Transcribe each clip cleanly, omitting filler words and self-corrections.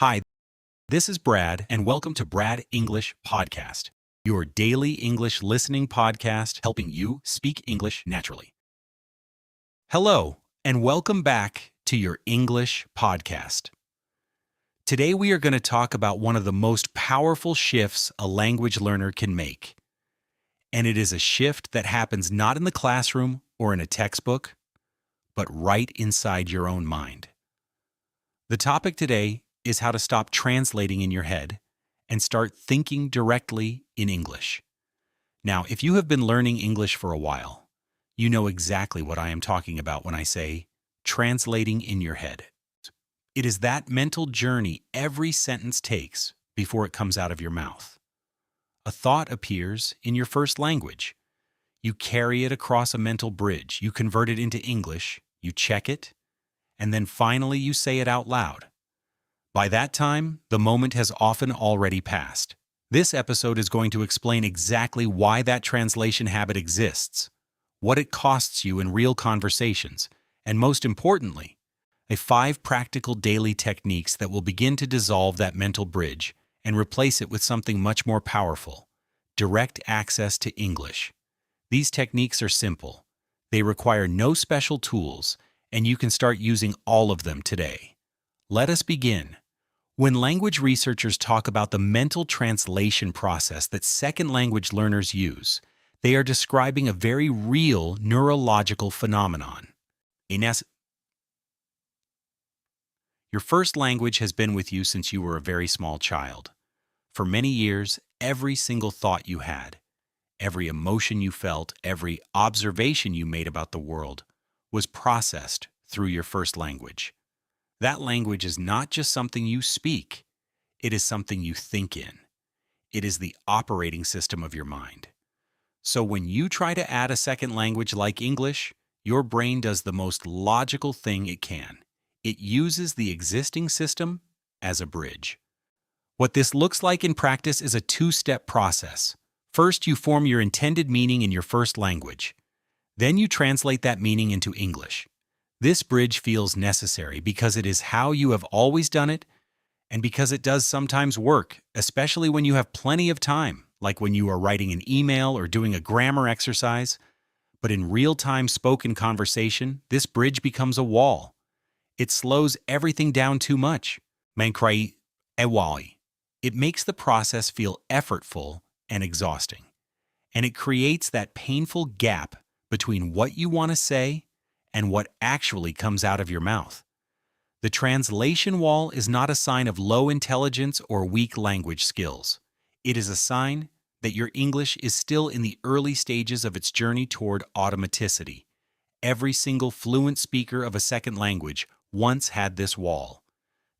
Hi, this is Brad, and welcome to Brad English Podcast, your daily English listening podcast helping you speak English naturally. Hello, and welcome back to your English podcast. Today we are going to talk about one of the most powerful shifts a language learner can make. And it is a shift that happens not in the classroom or in a textbook, but right inside your own mind. The topic today is how to stop translating in your head and start thinking directly in English. Now, if you have been learning English for a while, you know exactly what I am talking about when I say translating in your head. It is that mental journey every sentence takes before it comes out of your mouth. A thought appears in your first language. You carry it across a mental bridge, you convert it into English, you check it, and then finally you say it out loud. By that time, the moment has often already passed. This episode is going to explain exactly why that translation habit exists, what it costs you in real conversations, and most importantly, 5 practical daily techniques that will begin to dissolve that mental bridge and replace it with something much more powerful: direct access to English. These techniques are simple. They require no special tools, and you can start using all of them today. Let us begin. When language researchers talk about the mental translation process that second language learners use, they are describing a very real neurological phenomenon. Your first language has been with you since you were a very small child. For many years, every single thought you had, every emotion you felt, every observation you made about the world was processed through your first language. That language is not just something you speak, it is something you think in. It is the operating system of your mind. So when you try to add a second language like English, your brain does the most logical thing it can. It uses the existing system as a bridge. What this looks like in practice is a 2-step process. First, you form your intended meaning in your first language. Then you translate that meaning into English. This bridge feels necessary because it is how you have always done it, and because it does sometimes work, especially when you have plenty of time, like when you are writing an email or doing a grammar exercise. But in real-time spoken conversation, this bridge becomes a wall. It slows everything down too much. It makes the process feel effortful and exhausting. And it creates that painful gap between what you want to say and what actually comes out of your mouth. The translation wall is not a sign of low intelligence or weak language skills. It is a sign that your English is still in the early stages of its journey toward automaticity. Every single fluent speaker of a second language once had this wall.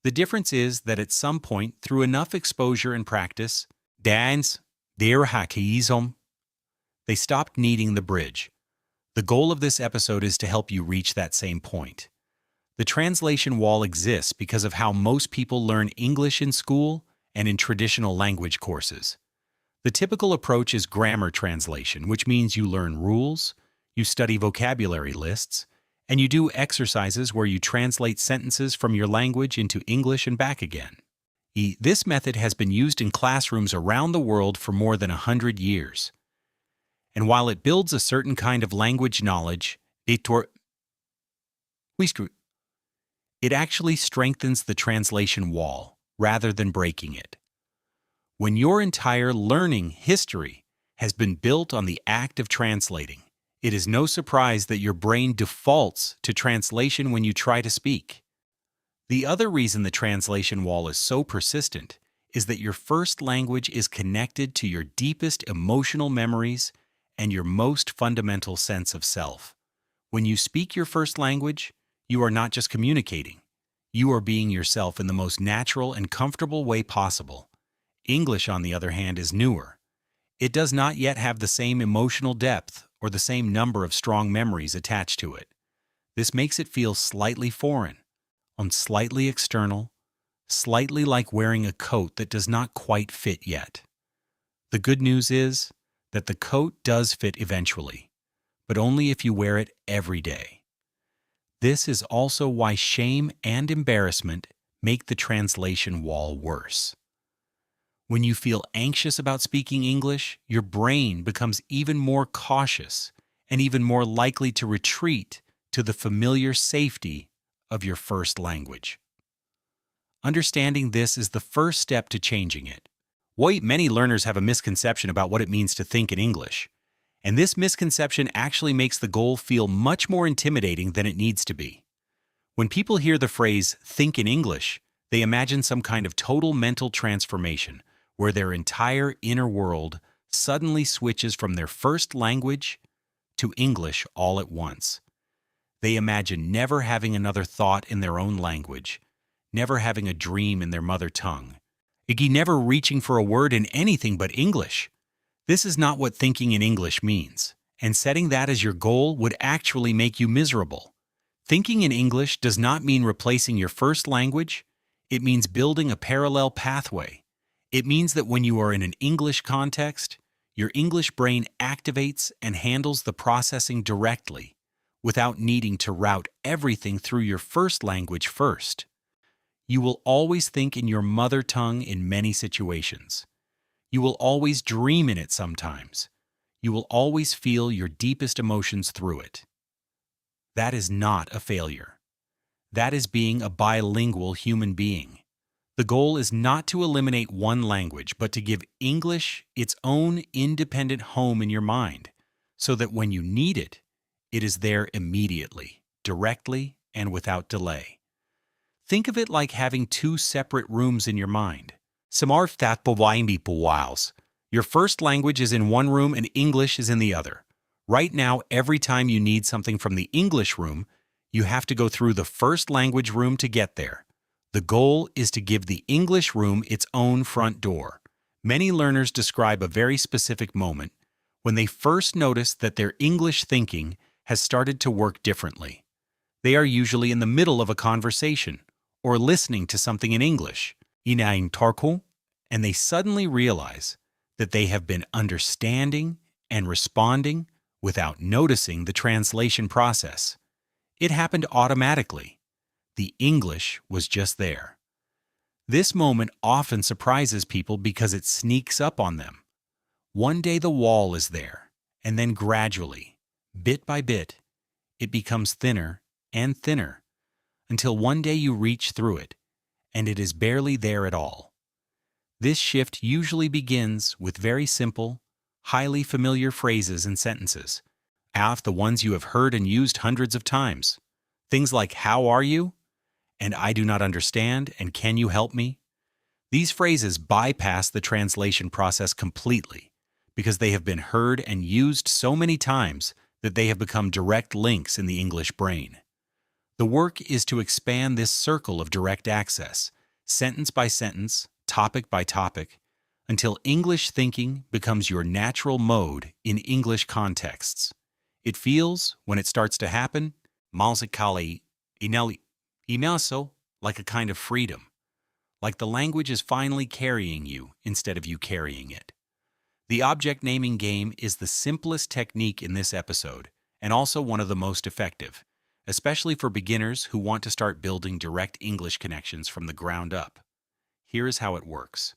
The difference is that at some point, through enough exposure and practice, they stopped needing the bridge. The goal of this episode is to help you reach that same point. The translation wall exists because of how most people learn English in school and in traditional language courses. The typical approach is grammar translation, which means you learn rules, you study vocabulary lists, and you do exercises where you translate sentences from your language into English and back again. This method has been used in classrooms around the world for more than 100 years. And while it builds a certain kind of language knowledge, it actually strengthens the translation wall rather than breaking it. When your entire learning history has been built on the act of translating, it is no surprise that your brain defaults to translation when you try to speak. The other reason the translation wall is so persistent is that your first language is connected to your deepest emotional memories and your most fundamental sense of self. When you speak your first language, you are not just communicating. You are being yourself in the most natural and comfortable way possible. English, on the other hand, is newer. It does not yet have the same emotional depth or the same number of strong memories attached to it. This makes it feel slightly foreign, slightly external, slightly like wearing a coat that does not quite fit yet. The good news is that the coat does fit eventually, but only if you wear it every day. This is also why shame and embarrassment make the translation wall worse. When you feel anxious about speaking English, your brain becomes even more cautious and even more likely to retreat to the familiar safety of your first language. Understanding this is the first step to changing it. Many learners have a misconception about what it means to think in English, and this misconception actually makes the goal feel much more intimidating than it needs to be. When people hear the phrase think in English, they imagine some kind of total mental transformation where their entire inner world suddenly switches from their first language to English all at once. They imagine never having another thought in their own language, never having a dream in their mother tongue, never reaching for a word in anything but English. This is not what thinking in English means, and setting that as your goal would actually make you miserable. Thinking in English does not mean replacing your first language. It means building a parallel pathway. It means that when you are in an English context, your English brain activates and handles the processing directly, without needing to route everything through your first language first. You will always think in your mother tongue in many situations. You will always dream in it sometimes. You will always feel your deepest emotions through it. That is not a failure. That is being a bilingual human being. The goal is not to eliminate one language, but to give English its own independent home in your mind, so that when you need it, it is there immediately, directly, and without delay. Think of it like having two separate rooms in your mind. Your first language is in one room and English is in the other. Right now, every time you need something from the English room, you have to go through the first language room to get there. The goal is to give the English room its own front door. Many learners describe a very specific moment when they first notice that their English thinking has started to work differently. They are usually in the middle of a conversation or listening to something in English, and they suddenly realize that they have been understanding and responding without noticing the translation process. It happened automatically. The English was just there. This moment often surprises people because it sneaks up on them. One day the wall is there, and then gradually, bit by bit, it becomes thinner and thinner, until one day you reach through it, and it is barely there at all. This shift usually begins with very simple, highly familiar phrases and sentences, the ones you have heard and used hundreds of times. Things like, "How are you?" and "I do not understand," and "Can you help me?" These phrases bypass the translation process completely because they have been heard and used so many times that they have become direct links in the English brain. The work is to expand this circle of direct access, sentence by sentence, topic by topic, until English thinking becomes your natural mode in English contexts. It feels, when it starts to happen, like a kind of freedom, like the language is finally carrying you instead of you carrying it. The object naming game is the simplest technique in this episode, and also one of the most effective, especially for beginners who want to start building direct English connections from the ground up. Here is how it works.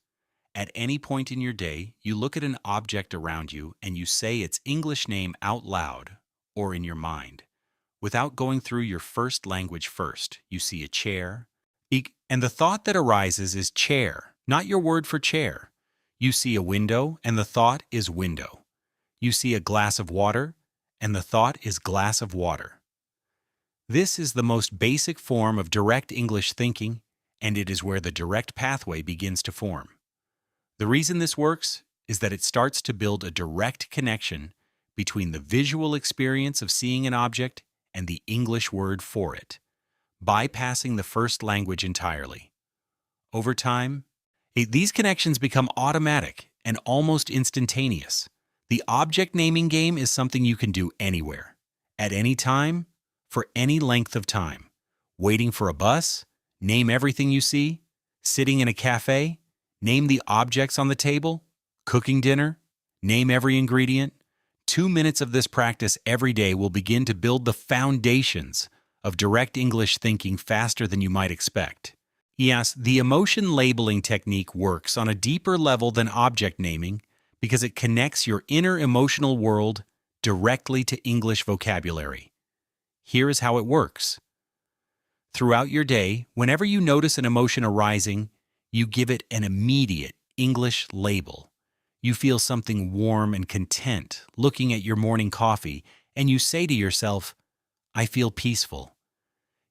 At any point in your day, you look at an object around you and you say its English name out loud or in your mind. Without going through your first language first, you see a chair, and the thought that arises is chair, not your word for chair. You see a window, and the thought is window. You see a glass of water, and the thought is glass of water. This is the most basic form of direct English thinking, and it is where the direct pathway begins to form. The reason this works is that it starts to build a direct connection between the visual experience of seeing an object and the English word for it, bypassing the first language entirely. Over time, these connections become automatic and almost instantaneous. The object naming game is something you can do anywhere, at any time, for any length of time. Waiting for a bus, name everything you see. Sitting in a cafe, name the objects on the table. Cooking dinner, name every ingredient. 2 minutes of this practice every day will begin to build the foundations of direct English thinking faster than you might expect. Yes, the emotion labeling technique works on a deeper level than object naming because it connects your inner emotional world directly to English vocabulary. Here is how it works. Throughout your day, whenever you notice an emotion arising, you give it an immediate English label. You feel something warm and content looking at your morning coffee, and you say to yourself, I feel peaceful.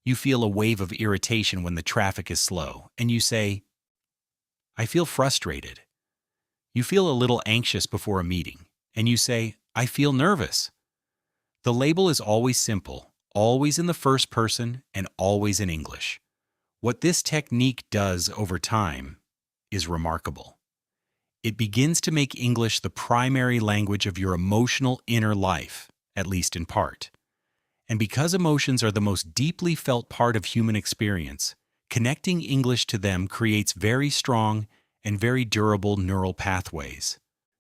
You feel a wave of irritation when the traffic is slow, and you say, I feel frustrated. You feel a little anxious before a meeting, and you say, I feel nervous. The label is always simple, always in the first person, and always in English. What this technique does over time is remarkable. It begins to make English the primary language of your emotional inner life, at least in part. And because emotions are the most deeply felt part of human experience, connecting English to them creates very strong and very durable neural pathways.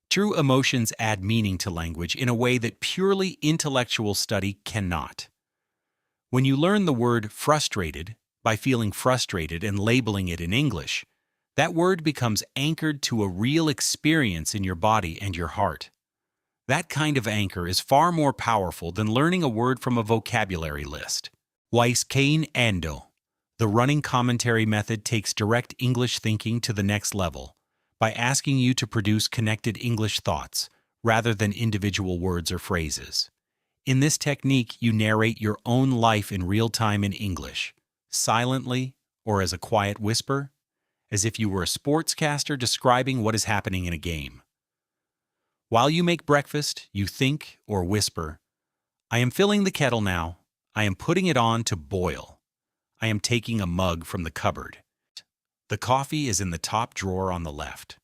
True emotions add meaning to language in a way that purely intellectual study cannot. When you learn the word frustrated by feeling frustrated and labeling it in English, that word becomes anchored to a real experience in your body and your heart. That kind of anchor is far more powerful than learning a word from a vocabulary list. Weiss Kane Ando. The running commentary method takes direct English thinking to the next level by asking you to produce connected English thoughts rather than individual words or phrases. In this technique, you narrate your own life in real time in English, silently or as a quiet whisper, as if you were a sportscaster describing what is happening in a game. While you make breakfast, you think or whisper, I am filling the kettle now. I am putting it on to boil. I am taking a mug from the cupboard. The coffee is in the top drawer on the left.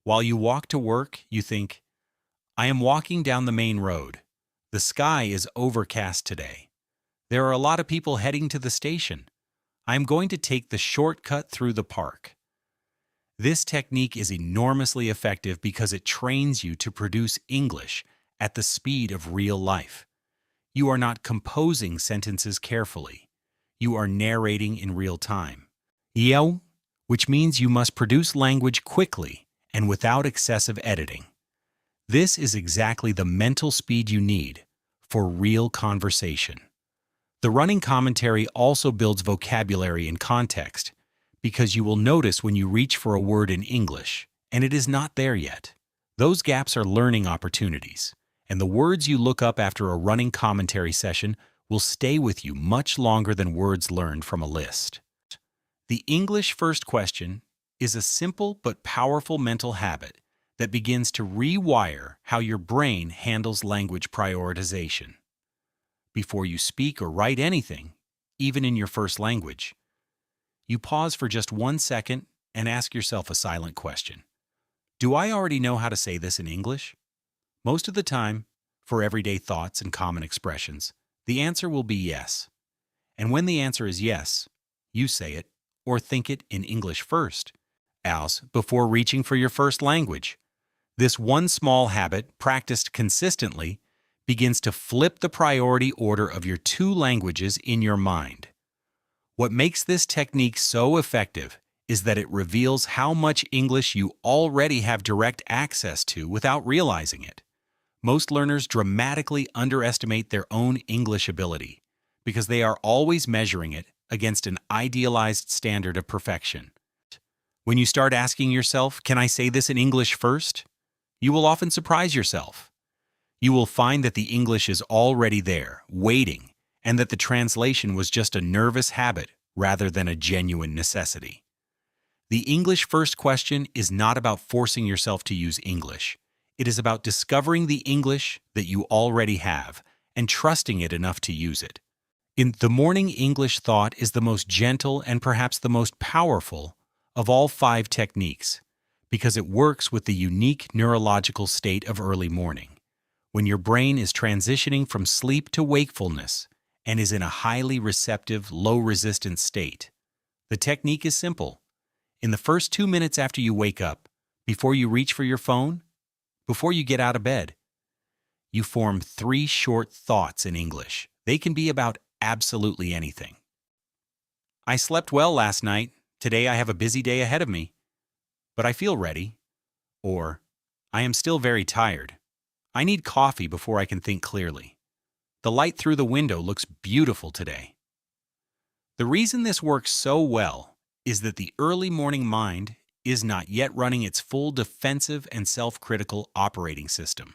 While you walk to work, you think, I am walking down the main road. The sky is overcast today. There are a lot of people heading to the station. I am going to take the shortcut through the park. This technique is enormously effective because it trains you to produce English at the speed of real life. You are not composing sentences carefully. You are narrating in real time. Yeo, which means you must produce language quickly and without excessive editing. This is exactly the mental speed you need for real conversation. The running commentary also builds vocabulary and context because you will notice when you reach for a word in English and it is not there yet. Those gaps are learning opportunities, and the words you look up after a running commentary session will stay with you much longer than words learned from a list. The English first question is a simple but powerful mental habit that begins to rewire how your brain handles language prioritization. Before you speak or write anything, even in your first language, you pause for just 1 second and ask yourself a silent question. Do I already know how to say this in English? Most of the time, for everyday thoughts and common expressions, the answer will be yes. And when the answer is yes, you say it or think it in English first, else before reaching for your first language. This one small habit, practiced consistently, begins to flip the priority order of your two languages in your mind. What makes this technique so effective is that it reveals how much English you already have direct access to without realizing it. Most learners dramatically underestimate their own English ability because they are always measuring it against an idealized standard of perfection. When you start asking yourself, can I say this in English first? You will often surprise yourself. You will find that the English is already there, waiting, and that the translation was just a nervous habit rather than a genuine necessity. The English first question is not about forcing yourself to use English. It is about discovering the English that you already have and trusting it enough to use it. In the morning English thought is the most gentle and perhaps the most powerful of all 5 techniques because it works with the unique neurological state of early morning, when your brain is transitioning from sleep to wakefulness and is in a highly receptive, low-resistance state. The technique is simple. In the first 2 minutes after you wake up, before you reach for your phone, before you get out of bed, you form 3 short thoughts in English. They can be about absolutely anything. I slept well last night. Today I have a busy day ahead of me, but I feel ready. Or, I am still very tired. I need coffee before I can think clearly. The light through the window looks beautiful today. The reason this works so well is that the early morning mind is not yet running its full defensive and self-critical operating system.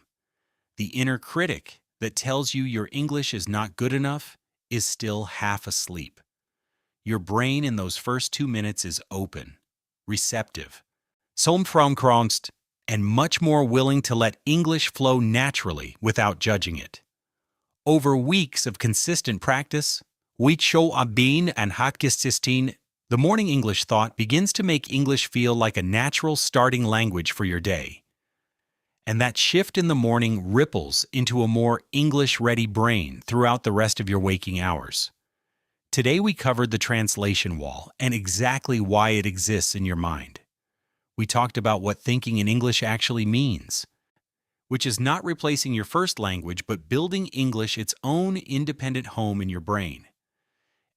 The inner critic that tells you your English is not good enough is still half asleep. Your brain in those first 2 minutes is open, receptive, somframkrongst, and much more willing to let English flow naturally without judging it. Over weeks of consistent practice, A2-B1 and A2-B1, the morning English thought begins to make English feel like a natural starting language for your day. And that shift in the morning ripples into a more English-ready brain throughout the rest of your waking hours. Today we covered the translation wall and exactly why it exists in your mind. We talked about what thinking in English actually means, which is not replacing your first language but building English its own independent home in your brain.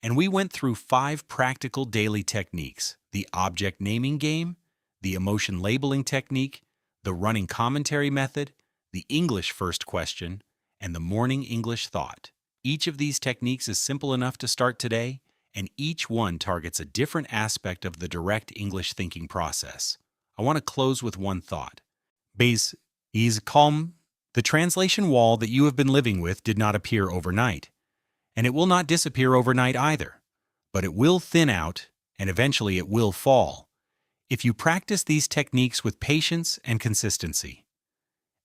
And we went through 5 practical daily techniques: the object naming game, the emotion labeling technique, the running commentary method, the English first question, and the morning English thought. Each of these techniques is simple enough to start today, and each one targets a different aspect of the direct English thinking process. I want to close with one thought. Base is calm. The translation wall that you have been living with did not appear overnight, and it will not disappear overnight either, but it will thin out, and eventually it will fall, if you practice these techniques with patience and consistency.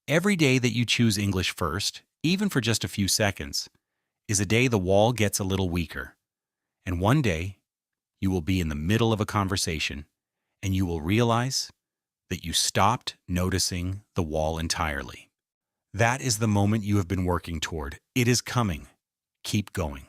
Every day that you choose English first, even for just a few seconds, is a day the wall gets a little weaker. And one day, you will be in the middle of a conversation, and you will realize that you stopped noticing the wall entirely. That is the moment you have been working toward. It is coming. Keep going.